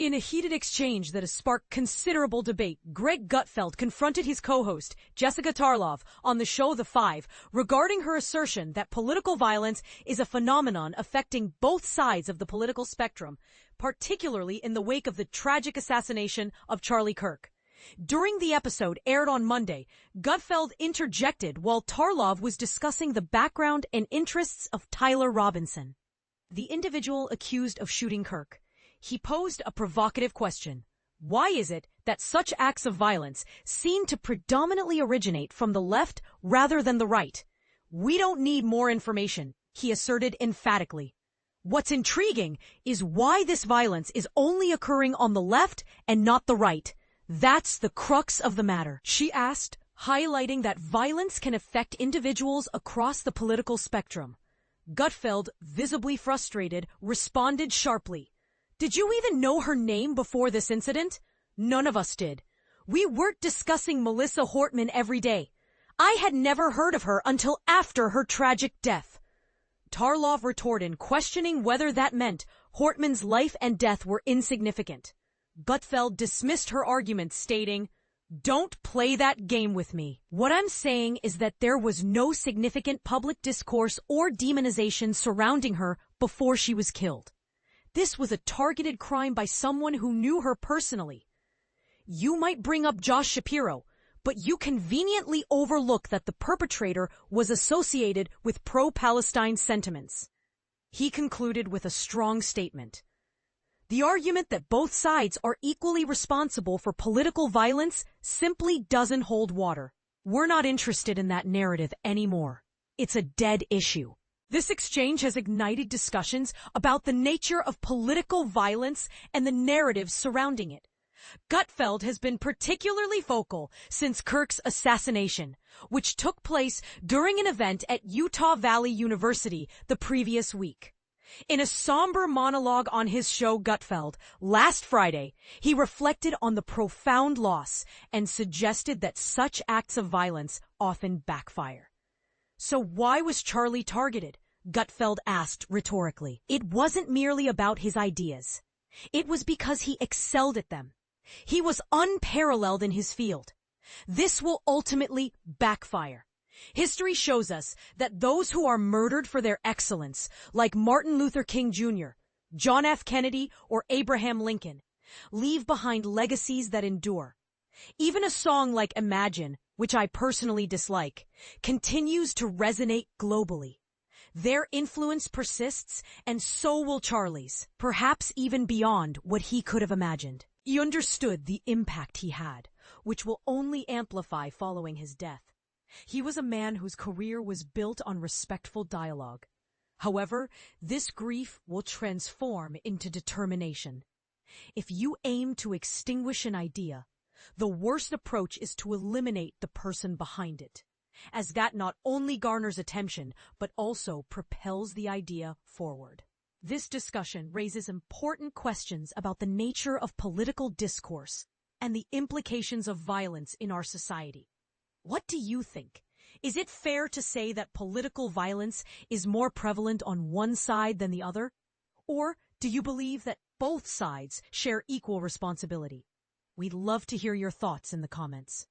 In a heated exchange that has sparked considerable debate, Greg Gutfeld confronted his co-host, Jessica Tarlov, on the show The Five regarding her assertion that political violence is a phenomenon affecting both sides of the political spectrum, particularly in the wake of the tragic assassination of Charlie Kirk. During the episode aired on Monday, Gutfeld interjected while Tarlov was discussing the background and interests of Tyler Robinson, the individual accused of shooting Kirk. He posed a provocative question. Why is it that such acts of violence seem to predominantly originate from the left rather than the right? We don't need more information, he asserted emphatically. What's intriguing is why this violence is only occurring on the left and not the right. That's the crux of the matter, she asked, highlighting that violence can affect individuals across the political spectrum. Gutfeld, visibly frustrated, responded sharply. Did you even know her name before this incident? None of us did. We weren't discussing Melissa Hortman every day. I had never heard of her until after her tragic death. Tarlov retorted, questioning whether that meant Hortman's life and death were insignificant. Gutfeld dismissed her argument, stating, "Don't play that game with me. What I'm saying is that there was no significant public discourse or demonization surrounding her before she was killed. This was a targeted crime by someone who knew her personally. You might bring up Josh Shapiro, but you conveniently overlook that the perpetrator was associated with pro-Palestine sentiments." He concluded with a strong statement. The argument that both sides are equally responsible for political violence simply doesn't hold water. We're not interested in that narrative anymore. It's a dead issue. This exchange has ignited discussions about the nature of political violence and the narratives surrounding it. Gutfeld has been particularly vocal since Kirk's assassination, which took place during an event at Utah Valley University the previous week. In a somber monologue on his show Gutfeld last Friday, he reflected on the profound loss and suggested that such acts of violence often backfire. So why was Charlie targeted? Gutfeld asked rhetorically. It wasn't merely about his ideas. It was because he excelled at them. He was unparalleled in his field. This will ultimately backfire. History shows us that those who are murdered for their excellence, like Martin Luther King Jr., John F. Kennedy, or Abraham Lincoln, leave behind legacies that endure. Even a song like Imagine, which I personally dislike, continues to resonate globally. Their influence persists, and so will Charlie's, perhaps even beyond what he could have imagined. He understood the impact he had, which will only amplify following his death. He was a man whose career was built on respectful dialogue. However, this grief will transform into determination. If you aim to extinguish an idea, the worst approach is to eliminate the person behind it, as that not only garners attention, but also propels the idea forward. This discussion raises important questions about the nature of political discourse and the implications of violence in our society. What do you think? Is it fair to say that political violence is more prevalent on one side than the other? Or do you believe that both sides share equal responsibility? We'd love to hear your thoughts in the comments.